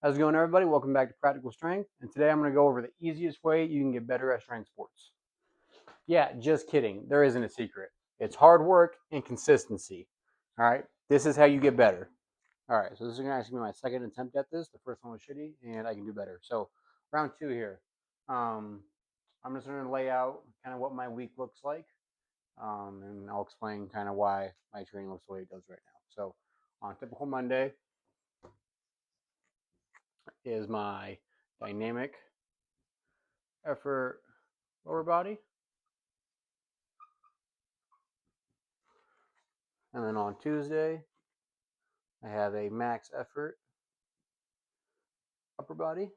How's it going, everybody? Welcome back to Practical Strength. And today I'm going to go over the easiest way you can get better at strength sports. Yeah, just kidding. There isn't a secret. It's hard work and consistency. All right. This is how you get better. All right. So this is going to actually be my second attempt at this. The first one was shitty, and I can do better. So round two here. I'm just going to lay out kind of what my week looks like, and I'll explain kind of why my training looks the way it does right now. So on typical Monday is my dynamic effort lower body. And then on Tuesday, I have a max effort upper body.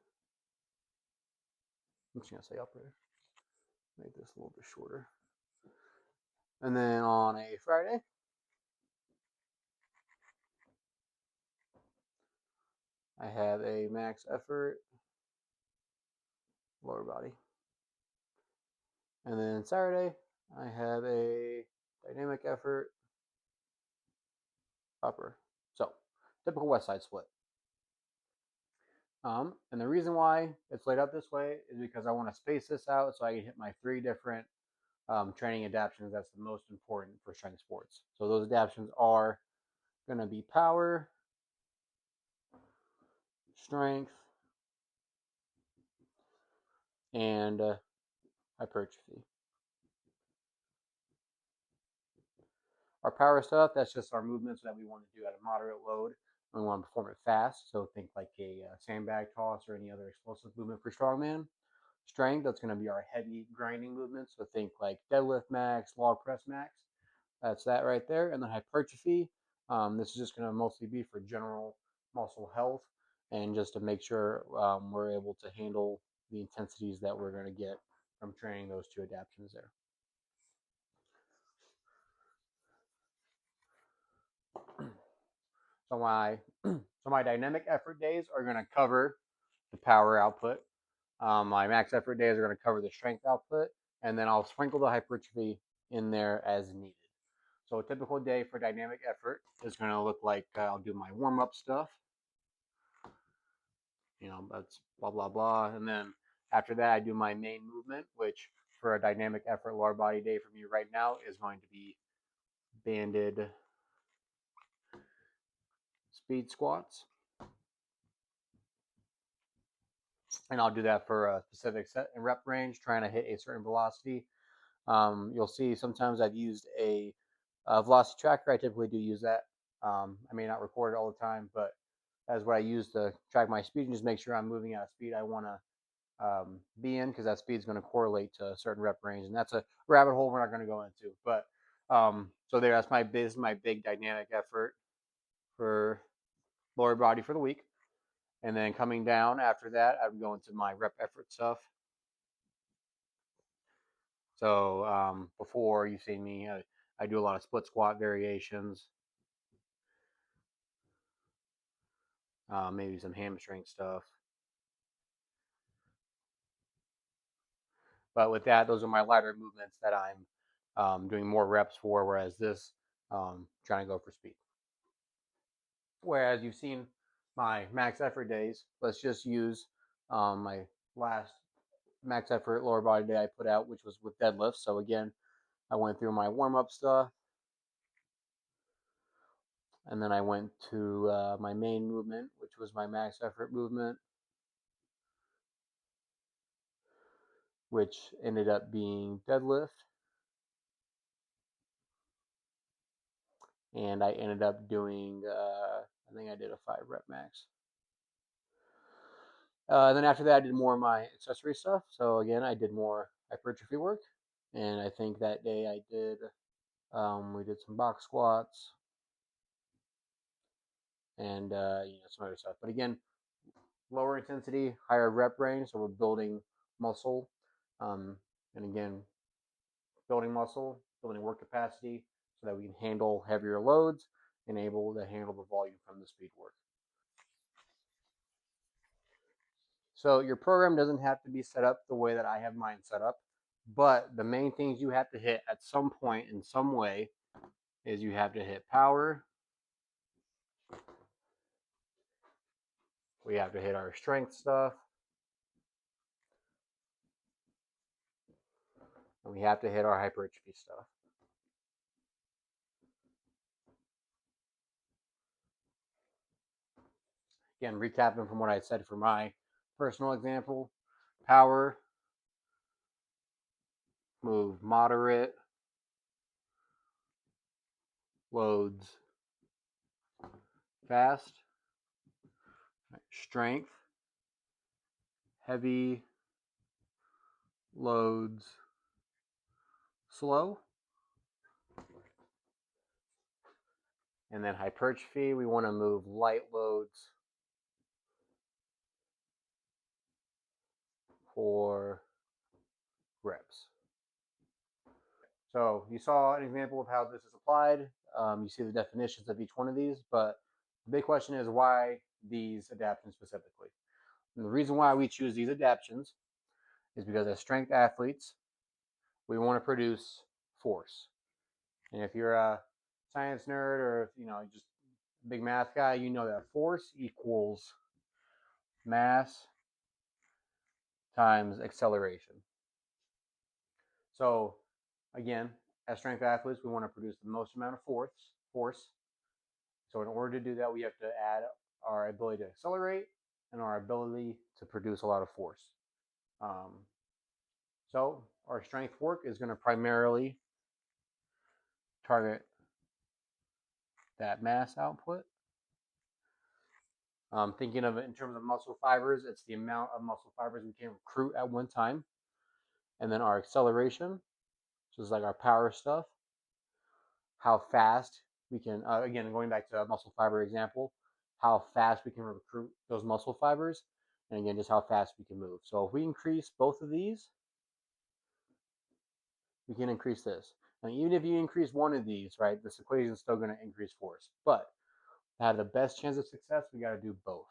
I'm just going to say upper. Make this a little bit shorter. And then on a Friday, I have a max effort lower body. And then Saturday, I have a dynamic effort upper. So, typical West Side split. And the reason why it's laid out this way is because I want to space this out so I can hit my three different training adaptions that's the most important for strength sports. So those adaptions are going to be power, strength, and hypertrophy. Our power stuff, that's just our movements that we want to do at a moderate load. We want to perform it fast, so think like a sandbag toss or any other explosive movement for strongman. Strength, that's going to be our heavy grinding movements, so think like deadlift max, log press max. That's that right there. And then hypertrophy, this is just going to mostly be for general muscle health and just to make sure we're able to handle the intensities that we're going to get from training those two adaptions there. So my dynamic effort days are going to cover the power output. My max effort days are going to cover the strength output, and then I'll sprinkle the hypertrophy in there as needed. So a typical day for dynamic effort is going to look like I'll do my warm up stuff. That's blah blah blah, and then after that I do my main movement, which for a dynamic effort lower body day for me right now is going to be banded speed squats. And I'll do that for a specific set and rep range, trying to hit a certain velocity. You'll see sometimes I've used a velocity tracker. I typically do use that. I may not record it all the time, but that's what I use to track my speed and just make sure I'm moving at a speed I want to be in, because that speed is going to correlate to a certain rep range, and that's a rabbit hole we're not going to go into. But so that's my big dynamic effort for lower body for the week. And then coming down after that, I'm going to my rep effort stuff. So before you've seen me, I do a lot of split squat variations, maybe some hamstring stuff. But with that, those are my lighter movements that I'm doing more reps for, whereas this, trying to go for speed. Whereas you've seen my max effort days, let's just use my last max effort lower body day I put out, which was with deadlifts. So again, I went through my warm up stuff, and then I went to my main movement, which was my max effort movement, which ended up being deadlift. And I ended up doing, I think I did a 5 rep max. Then after that, I did more of my accessory stuff. So again, I did more hypertrophy work. And I think that day I did, we did some box squats and some other stuff. But again, lower intensity, higher rep range. So we're building muscle. And again, building muscle, building work capacity so that we can handle heavier loads and able to handle the volume from the speed work. So your program doesn't have to be set up the way that I have mine set up, but the main things you have to hit at some point in some way is you have to hit power, We have to hit our strength stuff. And we have to hit our hypertrophy stuff. Again, recapping from what I said for my personal example, power, move moderate loads fast, strength, heavy loads slow, and then hypertrophy, we want to move light loads for reps. So you saw an example of how this is applied. You see the definitions of each one of these, but the big question is why these adaptions specifically. And the reason why we choose these adaptions is because as strength athletes, we want to produce force. And if you're a science nerd or just a big math guy, you know that force equals mass times acceleration. So again, as strength athletes, we want to produce the most amount of force. So in order to do that, we have to add our ability to accelerate and our ability to produce a lot of force. So our strength work is going to primarily target that mass output. Thinking of it in terms of muscle fibers, it's the amount of muscle fibers we can recruit at one time. And then our acceleration, so it's like our power stuff, how fast we can, again, going back to a muscle fiber example, how fast we can recruit those muscle fibers, and again, just how fast we can move. So if we increase both of these, we can increase this. And even if you increase one of these, right, this equation is still going to increase force. But to have the best chance of success, we got to do both.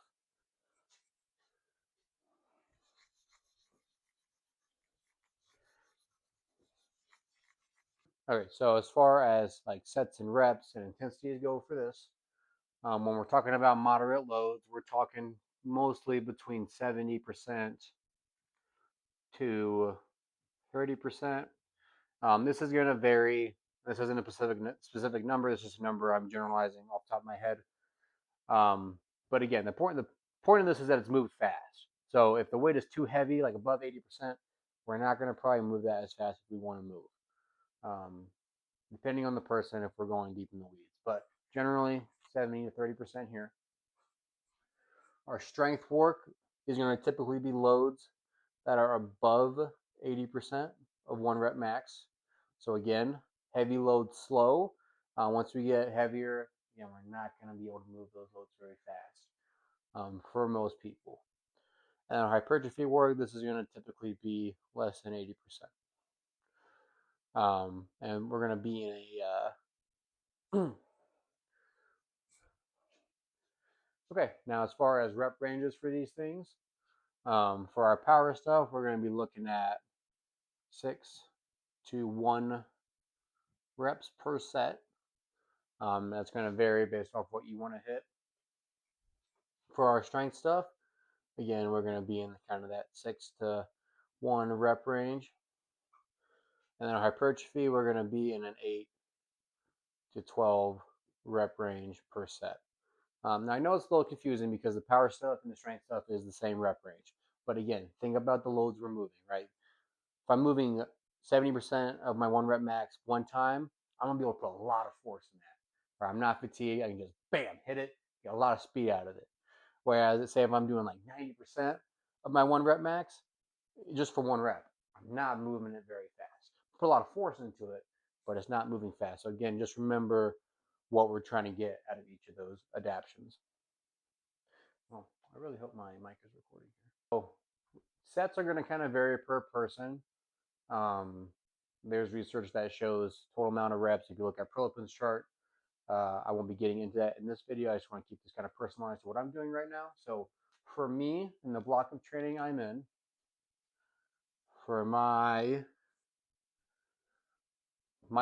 Okay, so as far as like sets and reps and intensities go for this, when we're talking about moderate loads, we're talking mostly between 70% to 30%. This is going to vary. This isn't a specific number. This is a number I'm generalizing off the top of my head. But again, the point of this is that it's moved fast. So if the weight is too heavy, like above 80%, we're not going to probably move that as fast as we want to move. Depending on the person, if we're going deep in the weeds. But generally, 70 to 30% here. Our strength work is going to typically be loads that are above 80% of one rep max. So again, heavy loads slow. Once we get heavier, we're not going to be able to move those loads very fast for most people. And our hypertrophy work, this is going to typically be less than 80%. And we're going to be in a okay, now as far as rep ranges for these things, for our power stuff, we're going to be looking at 6 to 1 reps per set. That's going to vary based off what you want to hit. For our strength stuff, again, we're going to be in kind of that 6 to 1 rep range. And then our hypertrophy, we're going to be in an 8 to 12 rep range per set. Now, I know it's a little confusing because the power stuff and the strength stuff is the same rep range. But again, think about the loads we're moving, right? If I'm moving 70% of my one rep max one time, I'm going to be able to put a lot of force in that. Where I'm not fatigued, I can just bam, hit it, get a lot of speed out of it. Whereas, say, if I'm doing like 90% of my one rep max, just for one rep, I'm not moving it very fast. Put a lot of force into it, but it's not moving fast. So again, just remember what we're trying to get out of each of those adaptions. Well, I really hope my mic is recording here. So sets are going to kind of vary per person. There's research that shows total amount of reps. If you look at Prilipin's chart, I won't be getting into that in this video. I just want to keep this kind of personalized to what I'm doing right now. So for me, in the block of training I'm in, for my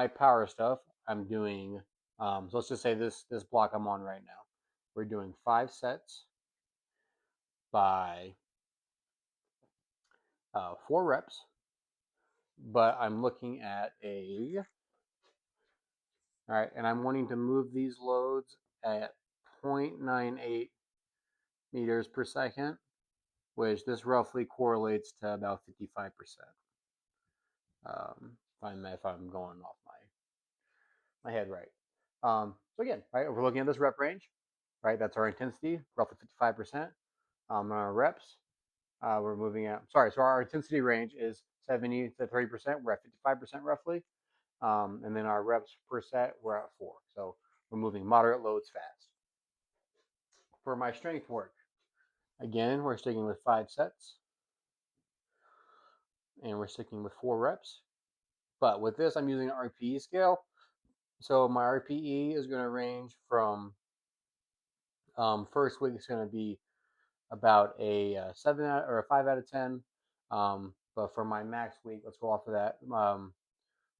power stuff, I'm doing, so let's just say this block I'm on right now. We're doing 5 sets by 4 reps, but I'm looking at all right, and I'm wanting to move these loads at 0.98 meters per second, which this roughly correlates to about 55%. If I'm going off my head right. So again, right, we're looking at this rep range, right? That's our intensity, roughly 55%. Our reps, we're moving at, sorry, so our intensity range is 70 to 30%. We're at 55% roughly. And then our reps per set, we're at 4. So we're moving moderate loads fast. For my strength work, again, we're sticking with 5 sets. And we're sticking with 4 reps. But with this, I'm using an RPE scale. So my RPE is going to range from first week is going to be about a 7 out, or a 5 out of 10. But for my max week, let's go off of that.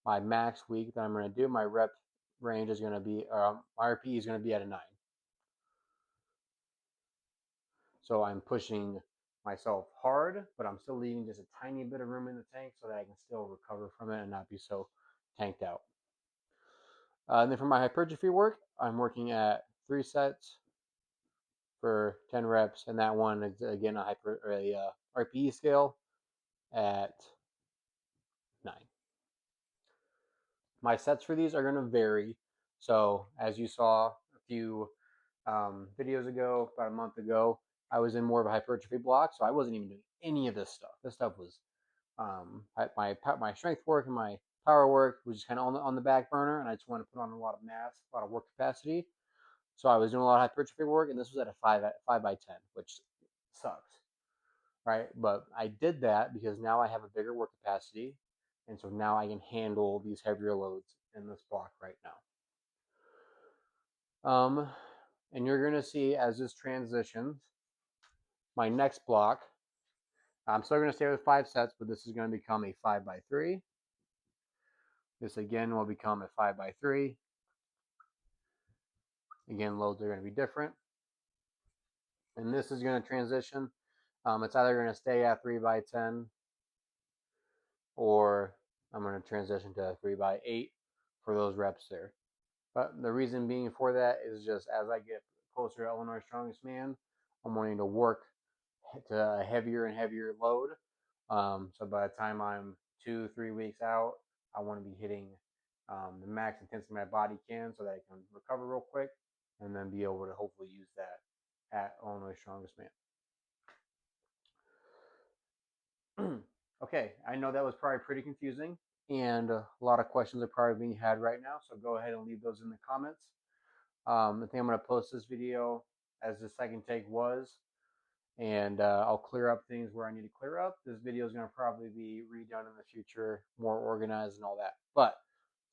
My max week that I'm going to do, my rep range is going to be, my RPE is going to be at a 9. So I'm pushing myself hard, but I'm still leaving just a tiny bit of room in the tank so that I can still recover from it and not be so tanked out. And then for my hypertrophy work, I'm working at 3 sets for 10 reps, and that one is again a RPE scale at 9. My sets for these are going to vary. So as you saw a few videos ago, about a month ago, I was in more of a hypertrophy block, so I wasn't even doing any of this stuff. This stuff was my strength work and my power work was just kind of on the back burner, and I just wanted to put on a lot of mass, a lot of work capacity. So I was doing a lot of hypertrophy work, and this was at a 5 by 10, which sucks, right? But I did that because now I have a bigger work capacity, and so now I can handle these heavier loads in this block right now. And you're gonna see as this transitions, my next block, I'm still gonna stay with 5 sets, but this is gonna become a 5 by 3. This again will become a 5 by 3. Again, loads are gonna be different. And this is gonna transition. It's either gonna stay at 3 by 10 or I'm going to transition to 3 by 8 for those reps there. But the reason being for that is just as I get closer to Illinois Strongest Man, I'm wanting to work to a heavier and heavier load. So by the time I'm 2-3 weeks out, I want to be hitting the max intensity my body can so that I can recover real quick and then be able to hopefully use that at Illinois Strongest Man. Okay, I know that was probably pretty confusing, and a lot of questions are probably being had right now, so go ahead and leave those in the comments. I think I'm going to post this video as the second take was, and I'll clear up things where I need to clear up. This video is going to probably be redone in the future, more organized and all that. But,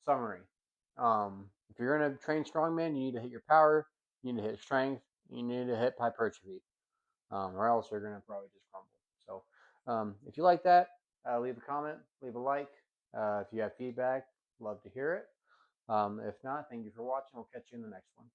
summary. If you're going to train strongman, you need to hit your power, you need to hit strength, you need to hit hypertrophy, or else you're going to probably just crumble. So, if you like that, leave a comment, leave a like. If you have feedback, love to hear it. If not, thank you for watching. We'll catch you in the next one.